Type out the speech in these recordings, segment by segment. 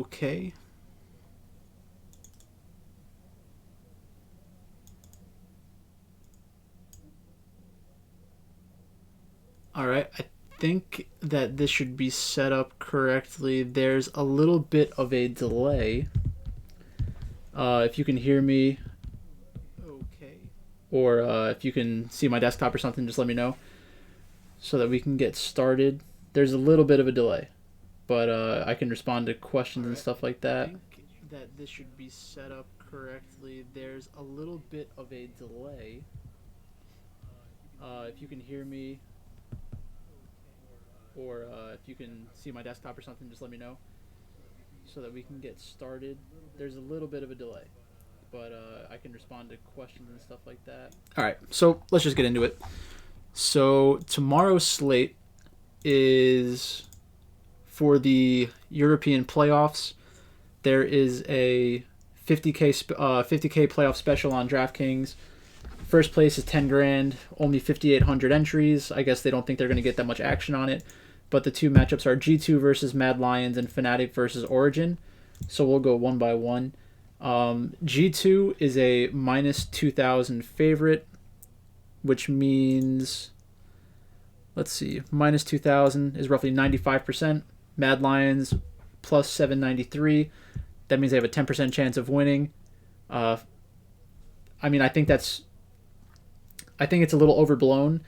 Okay. All right. I think that this should be set up correctly. There's a little bit of a delay. If you can hear me, okay, or if you can see my desktop or something, just let me know so that we can get started. There's a little bit of a delay, but I can respond to questions and stuff like that. I think that this should be set up correctly. There's a little bit of a delay. If you can hear me, or if you can see my desktop or something, just let me know so that we can get started. There's a little bit of a delay, but I can respond to questions and stuff like that. All right, so let's just get into it. So tomorrow's slate is for the European playoffs. There is a 50K playoff special on DraftKings. First place is 10 grand, only 5,800 entries. I guess they don't think they're going to get that much action on it. But the two matchups are G2 versus Mad Lions and Fnatic versus Origin. So we'll go one by one. G2 is a minus 2,000 favorite, which means, let's see, minus 2,000 is roughly 95%. Mad Lions plus 793. That means they have a 10% chance of winning. I think it's a little overblown.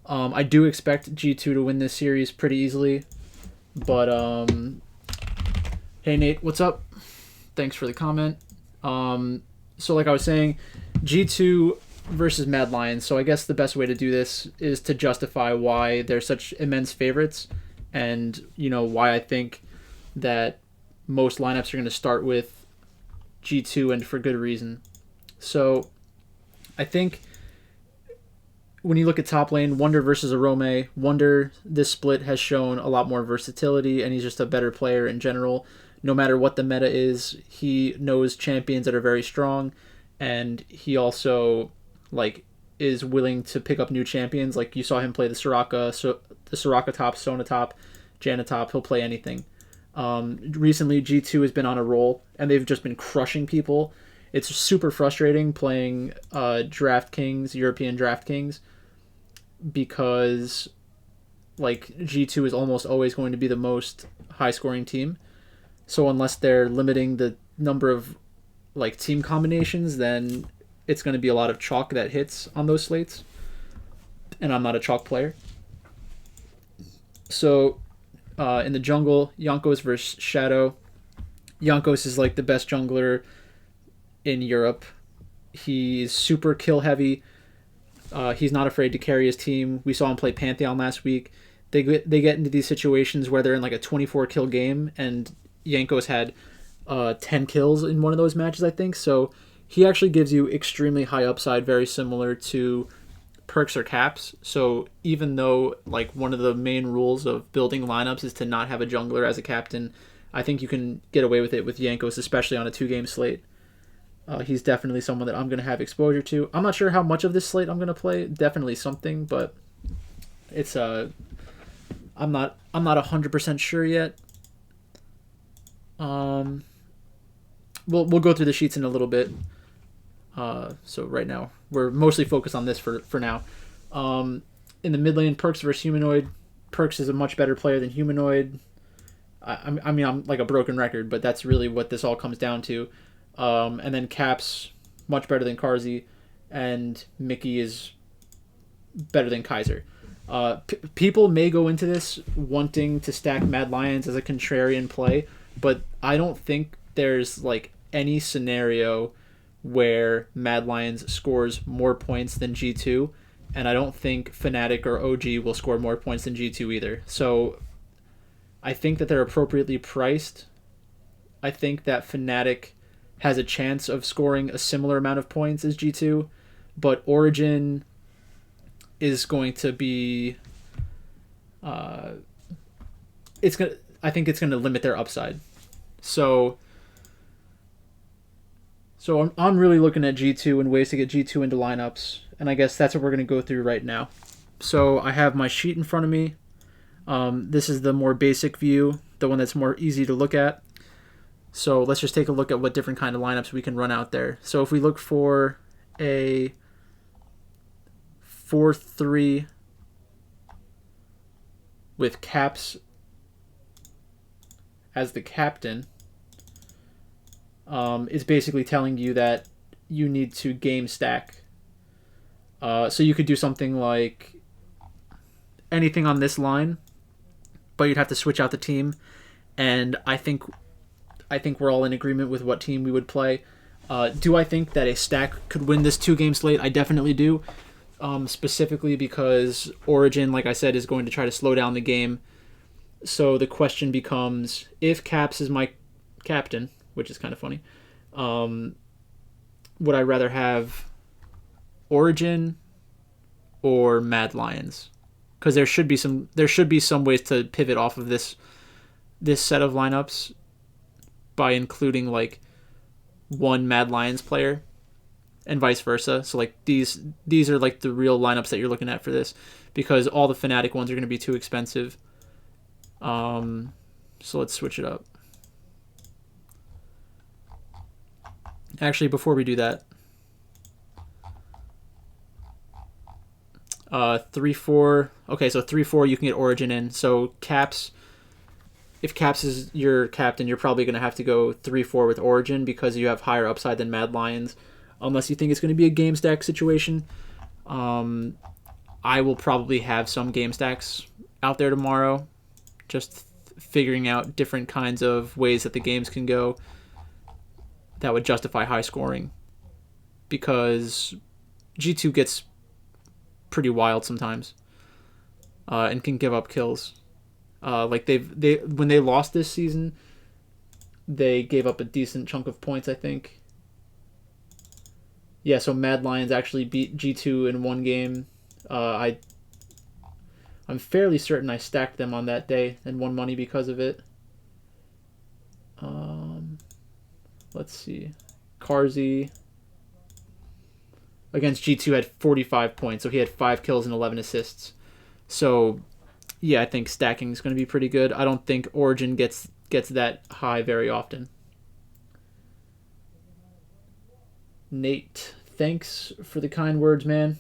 I do expect G2 to win this series pretty easily. But, hey, Nate, what's up? Thanks for the comment. So like I was saying, G2 versus Mad Lions. So I guess the best way to do this is to justify why they're such immense favorites and, why I think that most lineups are going to start with G2 and for good reason. So I think when you look at top lane, Wunder versus Arome, Wunder, this split has shown a lot more versatility, and he's just a better player in general. No matter what the meta is, he knows champions that are very strong, and he also is willing to pick up new champions. Like you saw him play the Soraka top, Sona top, Janna top. He'll play anything. Recently, G2 has been on a roll, and they've just been crushing people. It's super frustrating playing DraftKings, European DraftKings, because G2 is almost always going to be the most high-scoring team. So unless they're limiting the number of team combinations, then it's going to be a lot of chalk that hits on those slates. And I'm not a chalk player. So in the jungle, Jankos versus Shadow. Jankos is the best jungler in Europe. He's super kill heavy. He's not afraid to carry his team. We saw him play Pantheon last week. They get into these situations where they're in a 24 kill game, and Jankos had 10 kills in one of those matches, I think. So he actually gives you extremely high upside, very similar to Perks or Caps. So even though one of the main rules of building lineups is to not have a jungler as a captain, I think you can get away with it with Jankos, especially on a 2-game slate. He's definitely someone that I'm going to have exposure to. I'm not sure how much of this slate I'm going to play. Definitely something, but it's I'm not 100% sure yet. We'll go through the sheets in a little bit. So right now we're mostly focused on this for now. In the mid lane, Perks versus Humanoid. Perks is a much better player than Humanoid. I'm a broken record, but that's really what this all comes down to. And then Caps, much better than Karzi, and Mickey is better than Kaiser. People may go into this wanting to stack Mad Lions as a contrarian play, but I don't think there's any scenario where Mad Lions scores more points than G2, and I don't think Fnatic or OG will score more points than G2 either. So I think that they're appropriately priced. I think that Fnatic has a chance of scoring a similar amount of points as G2, but Origin is going to be I think it's going to limit their upside. So I'm really looking at G2 and ways to get G2 into lineups, and I guess that's what we're going to go through right now. So I have my sheet in front of me. This is the more basic view, the one that's more easy to look at. So let's just take a look at what different kind of lineups we can run out there. So if we look for a 4-3 with Caps as the captain, it's basically telling you that you need to game stack. So you could do something like anything on this line, but you'd have to switch out the team. And I think we're all in agreement with what team we would play. Do I think that a stack could win this 2-game slate? I definitely do. Specifically because Origin, like I said, is going to try to slow down the game. So the question becomes, if Caps is my captain, which is kind of funny, would I rather have Origin or Mad Lions? Because there should be some ways to pivot off of this set of lineups by including like one Mad Lions player and vice versa. So like these are like the real lineups that you're looking at for this, because all the Fnatic ones are going to be too expensive. So let's switch it up. Actually, before we do that, 3-4. Okay, so 3-4 you can get Origin in. So Caps, if Caps is your captain, you're probably going to have to go 3-4 with Origin because you have higher upside than Mad Lions, unless you think it's going to be a game stack situation. I will probably have some game stacks out there tomorrow, just figuring out different kinds of ways that the games can go that would justify high scoring, because G2 gets pretty wild sometimes and can give up kills. Like they when they lost this season, they gave up a decent chunk of points, I think. Yeah, so Mad Lions actually beat G2 in one game. I'm fairly certain I stacked them on that day and won money because of it. Let's see. Carzy against G2 had 45 points, so he had 5 kills and 11 assists. So, yeah, I think stacking is going to be pretty good. I don't think Origin gets that high very often. Nate, thanks for the kind words, man.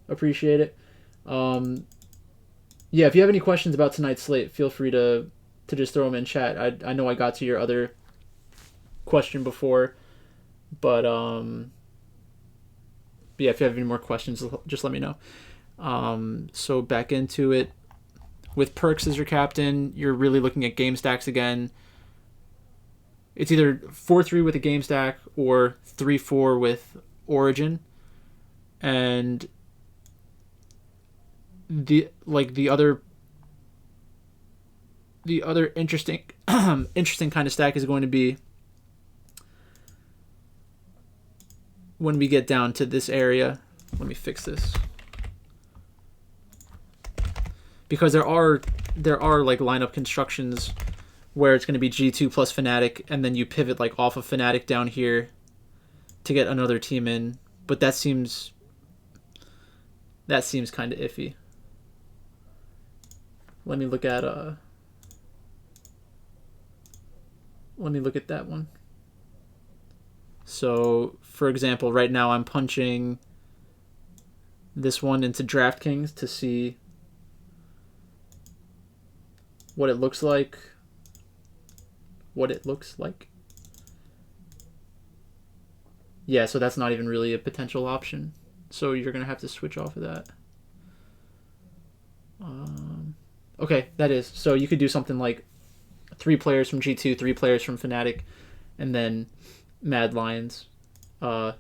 Appreciate it. Yeah, if you have any questions about tonight's slate, feel free to just throw them in chat. I know I got to your other question before, but yeah, if you have any more questions, just let me know. So back into it. With Perks as your captain, you're really looking at game stacks again. It's either 4-3 with a game stack or 3-4 with Origin. And the other interesting interesting kind of stack is going to be when we get down to this area. Let me fix this, because there are like lineup constructions where it's going to be G2 plus Fnatic, and then you pivot like off of Fnatic down here to get another team in, but that seems kind of iffy. Let me look at that one. So, for example, right now I'm punching this one into DraftKings to see what it looks like. Yeah, so that's not even really a potential option. So you're going to have to switch off of that. Okay, that is. So you could do something like 3 players from G2, 3 players from Fnatic, and then Mad Lions. That's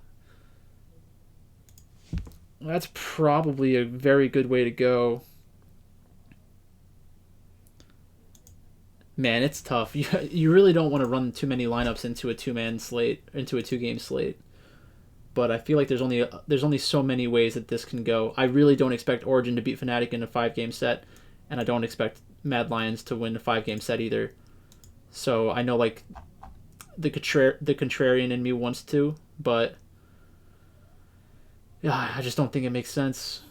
probably a very good way to go. Man, it's tough. You really don't want to run too many lineups into a 2-game slate. But I feel like there's only so many ways that this can go. I really don't expect Origin to beat Fnatic in a 5-game set, and I don't expect Mad Lions to win a 5-game set either. So I know like the contrarian in me wants to, but yeah, I just don't think it makes sense.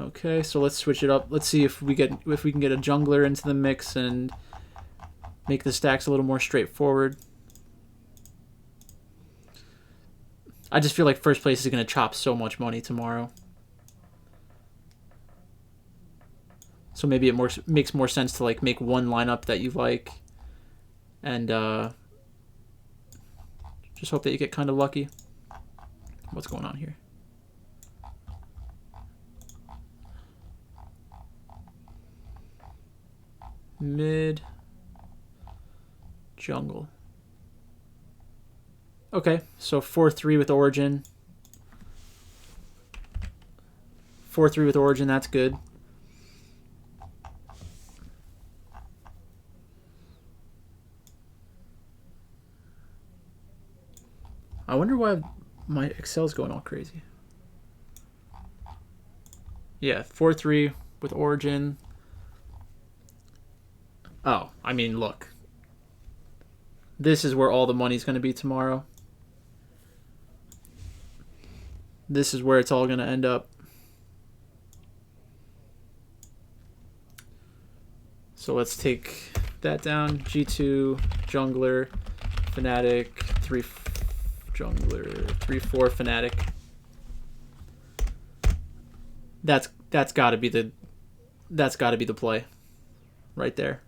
Okay, so let's switch it up. Let's see if we can get a jungler into the mix and make the stacks a little more straightforward. I just feel like first place is going to chop so much money tomorrow. So maybe it makes more sense to like make one lineup that you like and just hope that you get kind of lucky. What's going on here? Mid jungle. Okay, so 4-3 with Origin. 4-3 with Origin, that's good. I wonder why my Excel's going all crazy. Yeah, 4-3 with Origin. Oh, I mean, look. This is where all the money's going to be tomorrow. This is where it's all going to end up. So let's take that down. G2, Jungler, Fnatic, 3 Jungler, 3-4 Fnatic. That's got to be the play right there.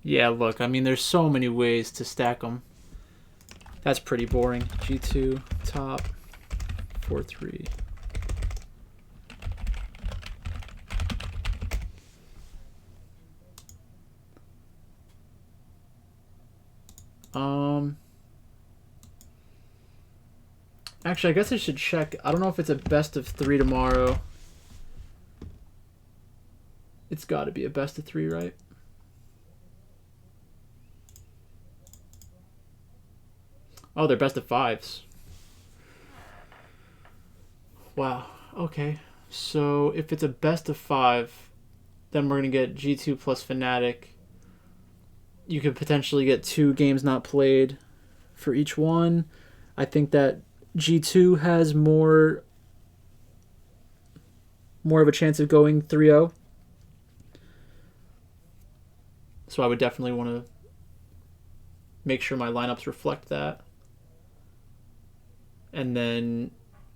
Yeah, look, I mean, there's so many ways to stack them. That's pretty boring. G2, top, 4-3. Actually, I guess I should check. I don't know if it's a best of 3 tomorrow. It's got to be a best of 3, right? Oh, they're best of 5s. Wow. Okay. So if it's a best of 5, then we're going to get G2 plus Fnatic. You could potentially get 2 games not played for each one. I think that G2 has more of a chance of going 3-0. So I would definitely want to make sure my lineups reflect that. And then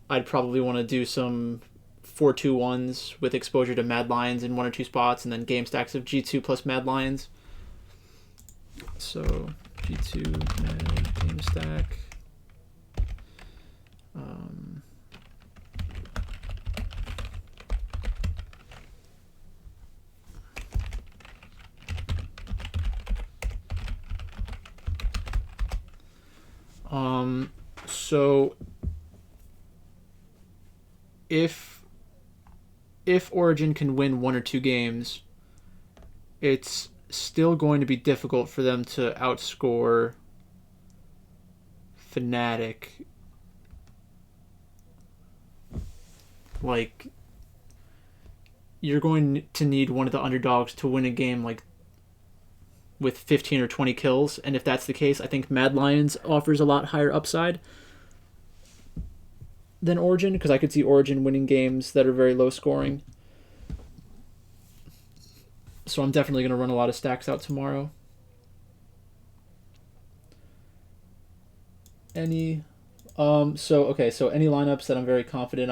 I'd probably want to do some 4-2-1s with exposure to Mad Lions in 1 or 2 spots, and then game stacks of G2 plus Mad Lions. So G2 Mad game stack. So if Origin can win 1 or 2 games, it's still going to be difficult for them to outscore Fnatic. Like, you're going to need one of the underdogs to win a game like with 15 or 20 kills, and if that's the case, I think Mad Lions offers a lot higher upside than Origin, because I could see Origin winning games that are very low scoring. So I'm definitely going to run a lot of stacks out tomorrow. So any lineups that I'm very confident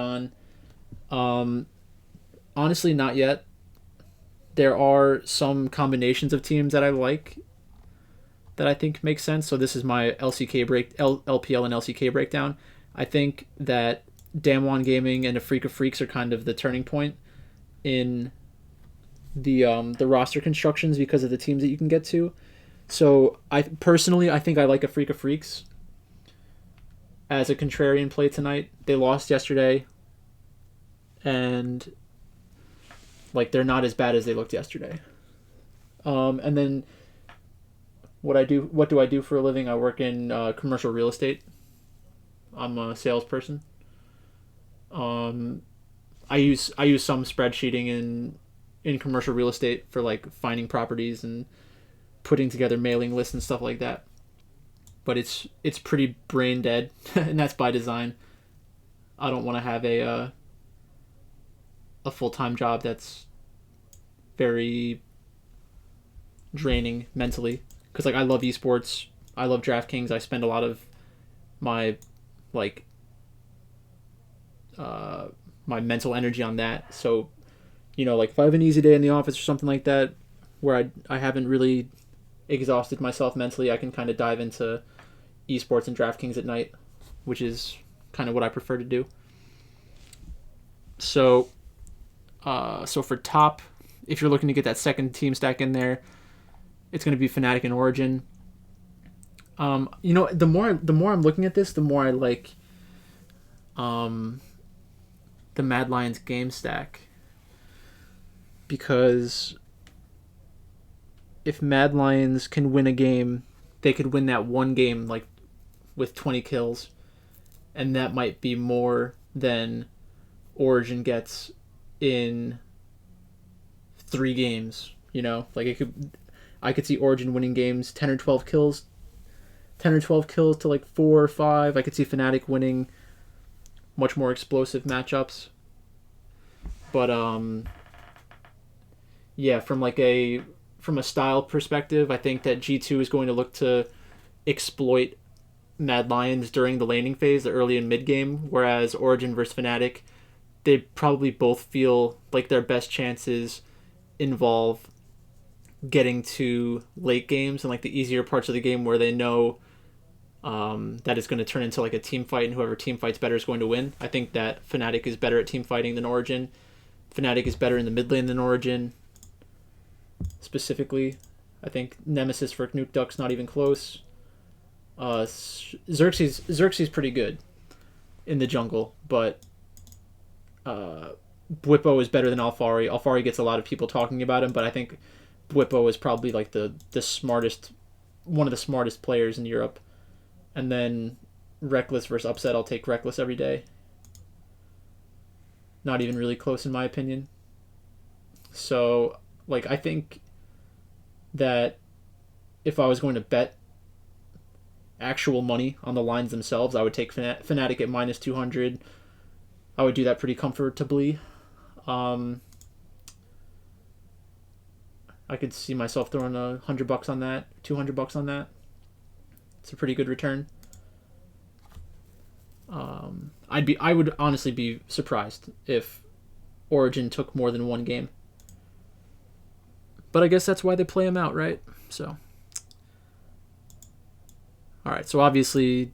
on. Honestly, not yet. There are some combinations of teams that I like that I think make sense. So this is my LPL and LCK breakdown. I think that Damwon Gaming and A Freak of Freaks are kind of the turning point in the roster constructions because of the teams that you can get to. So I think I like a Freak of Freaks as a contrarian play tonight. They lost yesterday, and like they're not as bad as they looked yesterday. And then what do I do for a living? I work in commercial real estate. I'm a salesperson. I use some spreadsheeting in commercial real estate for like finding properties and putting together mailing lists and stuff like that. But it's pretty brain dead, and that's by design. I don't want to have a full-time job that's very draining mentally, because like I love esports, I love DraftKings. I spend a lot of my like my mental energy on that. So, like if I have an easy day in the office or something like that, where I haven't really exhausted myself mentally, I can kind of dive into esports and DraftKings at night, which is kind of what I prefer to do. So, for top, if you're looking to get that second team stack in there, it's going to be Fnatic and Origin. The more I'm looking at this, the more I like the Mad Lions game stack, because if Mad Lions can win a game, they could win that one game like with 20 kills, and that might be more than Origin gets in 3 games. Like I could see Origin winning games 10 or 12 kills to like 4 or 5. I could see Fnatic winning much more explosive matchups. But yeah, from a style perspective, I think that G2 is going to look to exploit Mad Lions during the laning phase, the early and mid game, whereas Origin versus Fnatic, they probably both feel like their best chances involve getting to late games and like the easier parts of the game where they know that it's going to turn into like a team fight, and whoever team fights better is going to win. I think that Fnatic is better at team fighting than Origin. Fnatic is better in the mid lane than Origin. Specifically, I think Nemesis for Nuke Duck's not even close. Xerxes pretty good in the jungle, but Bwipo is better than Alphari. Alphari gets a lot of people talking about him, but I think Bwipo is probably like the smartest, one of the smartest players in Europe. And then Reckless versus Upset, I'll take Reckless every day. Not even really close in my opinion. So, like, I think that if I was going to bet actual money on the lines themselves, I would take Fnatic at minus 200. I would do that pretty comfortably. I could see myself throwing $100 on that, $200 on that. It's a pretty good return. I would honestly be surprised if Origin took more than one game. But I guess that's why they play them out, right? So, all right. So obviously,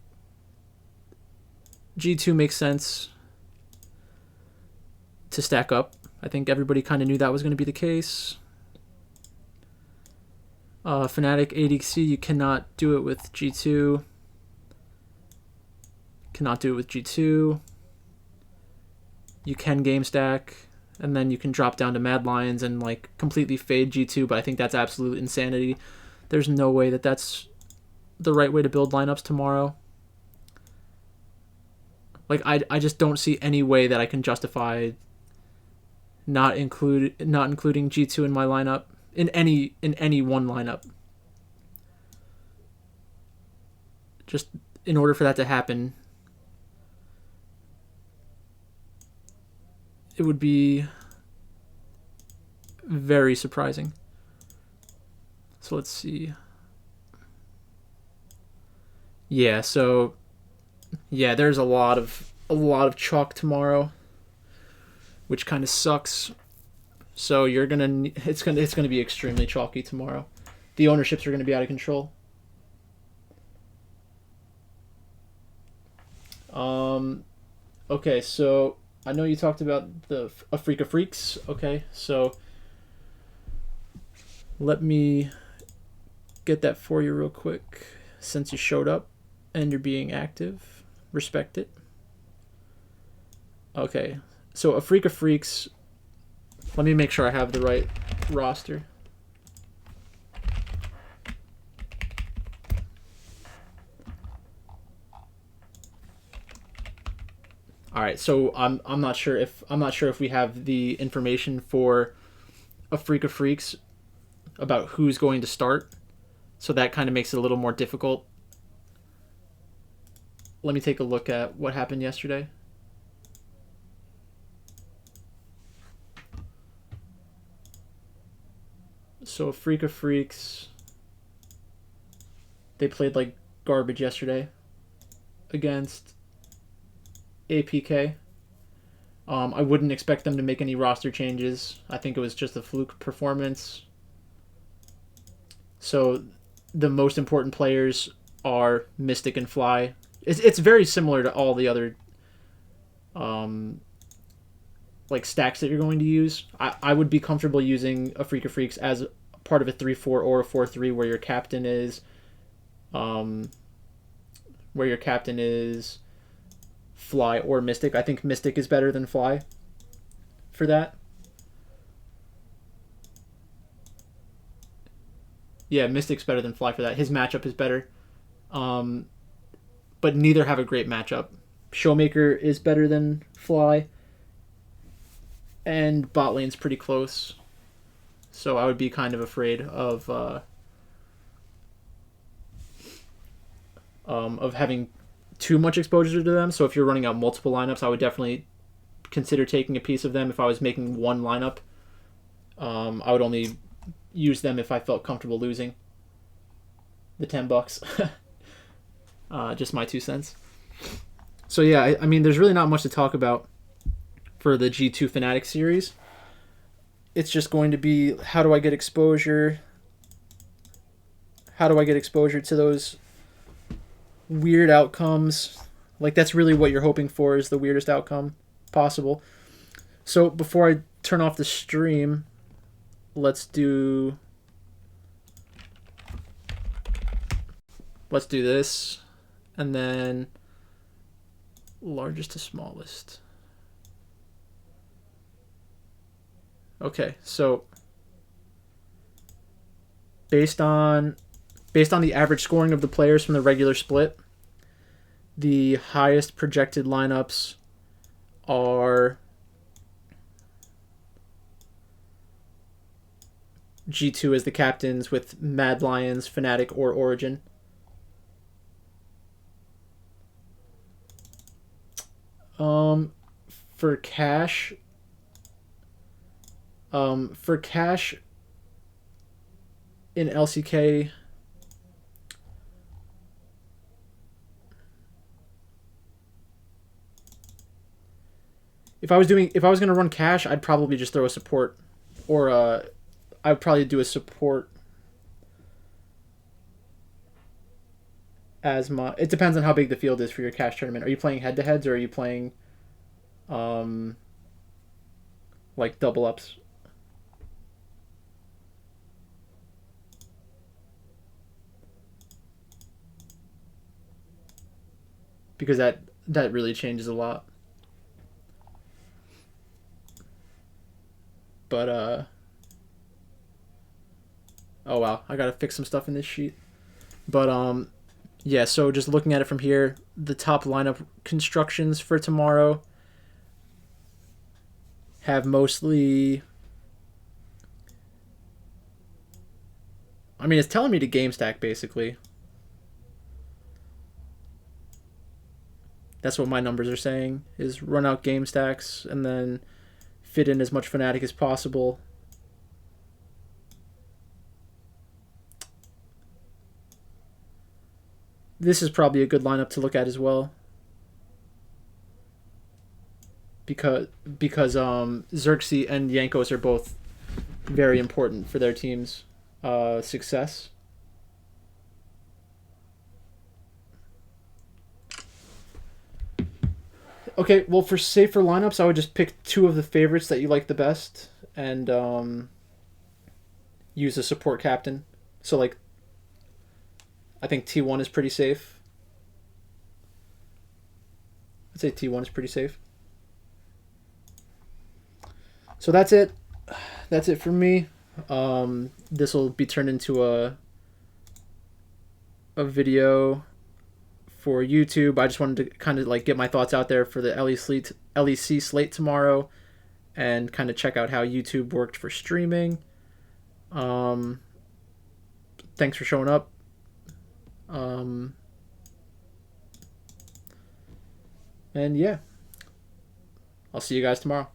G2 makes sense to stack up. I think everybody kind of knew that was going to be the case. Fnatic ADC, you cannot do it with G2. Cannot do it with G2. You can game stack, and then you can drop down to Mad Lions and like completely fade G2, but I think that's absolute insanity. There's no way that that's the right way to build lineups tomorrow. Like I just don't see any way that I can justify not including G2 in my lineup. In any one lineup. Just in order for that to happen, it would be very surprising. So let's see. Yeah, so yeah, there's a lot of chalk tomorrow, which kind of sucks. So it's gonna be extremely chalky tomorrow. The ownerships are gonna be out of control. Okay, so I know you talked about a Freak of Freaks. Okay, so Let me get that for you real quick since you showed up and you're being active. Respect it. Okay, so a Freak of Freaks. Let me make sure I have the right roster. All right, so I'm not sure if we have the information for a Freak of Freaks about who's going to start, so that kind of makes it a little more difficult. Let me take a look at what happened yesterday. So a Freak of Freaks, they played like garbage yesterday against APK. I wouldn't expect them to make any roster changes. I think it was just a fluke performance. So the most important players are Mystic and Fly. It's very similar to all the other like stacks that you're going to use. I would be comfortable using a Freak of Freaks as part of a 3-4 or a 4-3 where your captain is Fly or Mystic. I think Mystic is better than Fly for that. Yeah, Mystic's better than Fly for that. His matchup is better. But neither have a great matchup. Showmaker is better than Fly. And bot lane's pretty close. So I would be kind of afraid of having too much exposure to them. So if you're running out multiple lineups, I would definitely consider taking a piece of them. If I was making one lineup, I would only use them if I felt comfortable losing the $10. Just my 2 cents. So yeah, I mean, there's really not much to talk about for the G2 Fnatic series. It's just going to be, how do I get exposure? How do I get exposure to those weird outcomes? Like, that's really what you're hoping for, is the weirdest outcome possible. So before I turn off the stream, let's do this, and then largest to smallest. Okay, so based on the average scoring of the players from the regular split, the highest projected lineups are G2 as the captains with Mad Lions, Fnatic, or Origin. For cash in LCK, if I was going to run cash, I'd probably just throw a support, or I'd probably do a support as my. It depends on how big the field is for your cash tournament. Are you playing head to heads, or are you playing like double ups? Because that really changes a lot. But oh wow, I gotta fix some stuff in this sheet. But yeah, so just looking at it from here, the top lineup constructions for tomorrow have mostly, I mean, it's telling me to game stack, basically. That's what my numbers are saying, is run out game stacks and then fit in as much Fnatic as possible. This is probably a good lineup to look at as well, because Xerxes and Jankos are both very important for their team's success. Okay, well, for safer lineups, I would just pick 2 of the favorites that you like the best, and use a support captain. So like, I think T1 is pretty safe. I'd say T1 is pretty safe. So that's it. That's it for me. This will be turned into a video for YouTube. I just wanted to kind of like get my thoughts out there for the LEC slate tomorrow, and kind of check out how YouTube worked for streaming. Thanks for showing up. And yeah, I'll see you guys tomorrow.